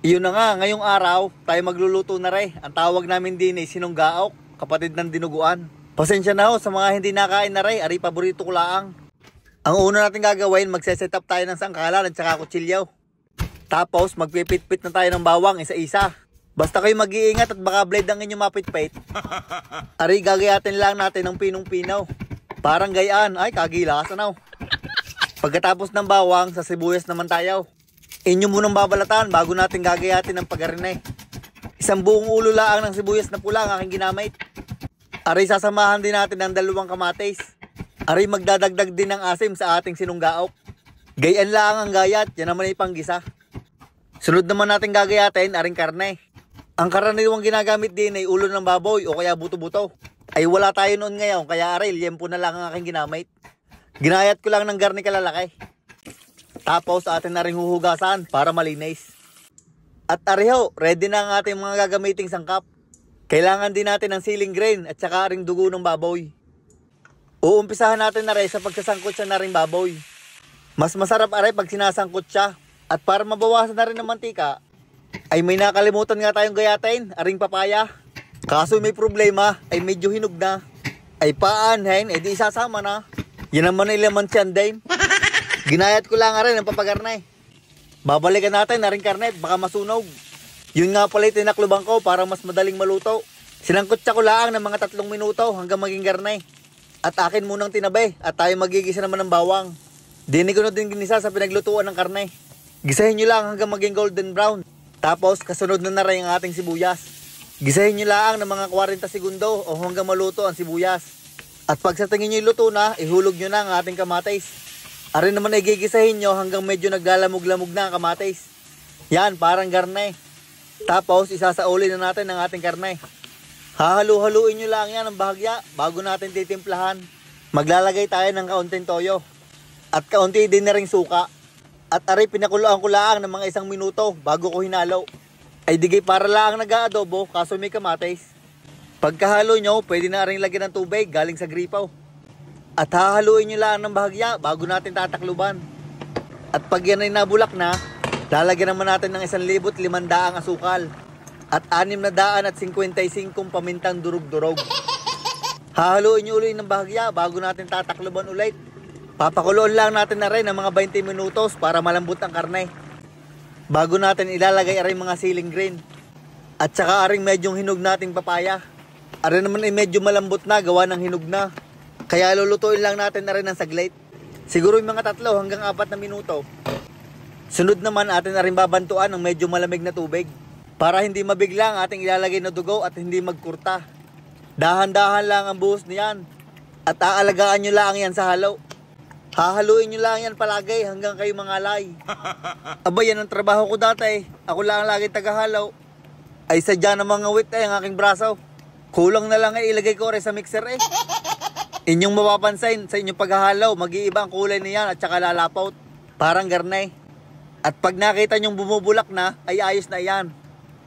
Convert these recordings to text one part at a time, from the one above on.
Iyon na nga, ngayong araw, tayo magluluto na rin. Ang tawag namin din ay sinunggaok, kapatid ng dinuguan. Pasensya na ho sa mga hindi nakain na rin, ari paborito ko laang. Ang una natin gagawin, magse-set up tayo ng sangkalan at saka kutsilyo. Tapos magpipit-pit na tayo ng bawang isa-isa. Basta kayo mag-iingat at baka blade ang inyong mapit-pit. Ari gagayatin lang natin ng pinong-pinaw. Parang gayaan, ay kagilasan na. Pagkatapos ng bawang, sa sibuyas naman tayo. Inyo munang babalatan bago natin gagayatin ng pagarinay. Isang buong ulo laang ng sibuyas na pula ang aking ginamit. Aray sasamahan din natin ng 2 kamatis. Aray magdadagdag din ng asim sa ating sinunggaok. Gayaan laang ang gayat, yan naman ay panggisa. Sunod naman natin gagayatin aring karne. Ang karaniwang ginagamit din ay ulo ng baboy o kaya buto-buto. Ay wala tayo noon ngayon kaya aray liempo na lang ang aking ginamit. Ginayat ko lang ng garni kalalaki. Tapos atin na rin huhugasan para malinis. At ariho, ready na ang ating mga gagamiting sangkap. Kailangan din natin ng siling grain at saka ring dugo ng baboy. Uumpisahan natin na rin sa pagsasangkot siya na ring baboy. Mas masarap aray pag sinasangkot siya. At para mabawasan na rin ng mantika, ay may nakalimutan nga tayong gayatin, aring papaya. Kaso may problema, ay medyo hinog na. Ay paanhin, edi isasama na. Yan naman ay laman siyan din. Ginayat ko lang rin ang papagarnay. Babalikan natin na rin karnet, baka masunog. Yun nga pala tinakluban ko para mas madaling maluto. Sinangkot siya ko lang ng mga 3 minuto hanggang maging garnay. At akin munang tinabi at tayo magigisa naman ng bawang. Dinig ko na din ginisa sa pinaglutuan ng karne. Gisahin nyo lang hanggang maging golden brown. Tapos kasunod na rin ang ating sibuyas. Gisahin nyo lang ng mga 40 segundo o hanggang maluto ang sibuyas. At pag sa tingin nyo luto na, ihulog nyo na ang ating kamatis. Arin naman ay gigisahin nyo hanggang medyo naglalamog-lamog na ang kamatis. Yan, parang garne. Tapos isasauli na natin ang ating karne. Hahalu-haluin nyo lang yan ang bahagya bago natin titimplahan. Maglalagay tayo ng kaunting toyo. At kaunti din na ring suka. At aray pinakuluan ko lang ng mga 1 minuto bago ko hinalo. Ay digay para lang nag-aadobo kaso may kamatis. Pagkahalo nyo, pwede na rin lagyan ng tubig galing sa gripaw. At hahaluin nyo lang ng bahagya bago natin tatakluban. At pag yan ay nabulak na, lalagyan naman natin ng 1,500 asukal. At 655 pamintang durog-durog. Hahaluin nyo ulit ng bahagya bago natin tatakluban ulit. Papakuloon lang natin na rin ng mga 20 minutos para malambot ang karne. Bago natin ilalagay aring mga siling grain. At saka aring medyong hinog nating papaya. Aring naman ay medyo malambot na gawa ng hinog na. Kaya lulutuin lang natin na rin ng saglit. Siguro yung mga 3 hanggang 4 na minuto. Sunod naman atin na rin babantuan ng medyo malamig na tubig. Para hindi mabigla ang ating ilalagay na dugo at hindi magkurta. Dahan-dahan lang ang buhos niyan. At aalagaan nyo lang yan sa halo. Hahaluin nyo lang yan palagi hanggang kayo mangalay. Aba yan ang trabaho ko dati. Ako lang ang laging tagahalaw. Ay sadya na mga wit ang aking braso. Kulang na lang ay ilagay ko rin sa mixer eh. Inyong mapapansin sa inyong paghahalaw, mag-iiba ang kulay niyan at saka lalapaut. Parang garnay. At pag nakita nyong bumubulak na, ay ayos na yan.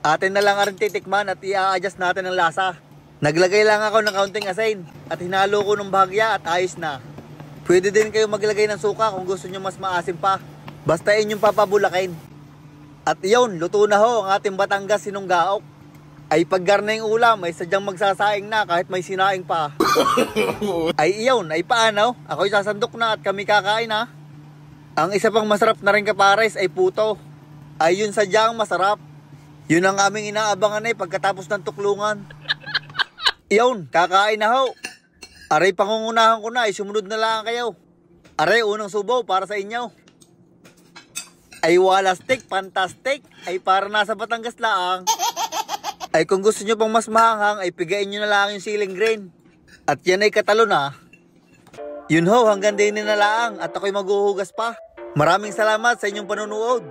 Atin na lang rin titikman at i-a-adjust natin ang lasa. Naglagay lang ako ng kaunting asin at hinalo ko ng bahagya at ayos na. Pwede din kayo maglagay ng suka kung gusto nyo mas maasim pa. Basta inyong papabulakin. At yun, luto na ho ang ating Batangas sinunggaok. Ay pag garnay yung ulam, ay sadyang magsasaing na kahit may sinaing pa. Ay iyon, ay paano? Ako'y sasandok na at kami kakain ha. Ang isa pang masarap na rin kapares ay puto. Ay yun sadyang masarap. Yun ang aming inaabangan eh pagkatapos ng tuklungan. Iyon, kakain na ho. Aray pangungunahan ko na ay sumunod na lang kayo. Aray unang subo para sa inyo. Ay walastik, fantastic. Ay para nasa Batangas laang. Ay kung gusto nyo pang mas mahanghang ay pigain nyo na lang yung siling grain. At yan ay katalo na. Yun ho, hanggang din na lang at ako'y maghuhugas pa. Maraming salamat sa inyong panunood.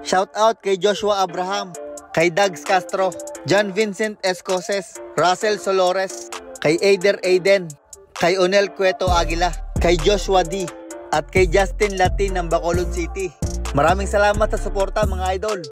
Shout out kay Joshua Abraham, kay Dags Castro, John Vincent Escoses, Russell Solores, kay Aider Aiden, kay Onel Cueto Aguila, kay Joshua D, at kay Justin Latin ng Bacolod City. Maraming salamat sa suporta mga idol.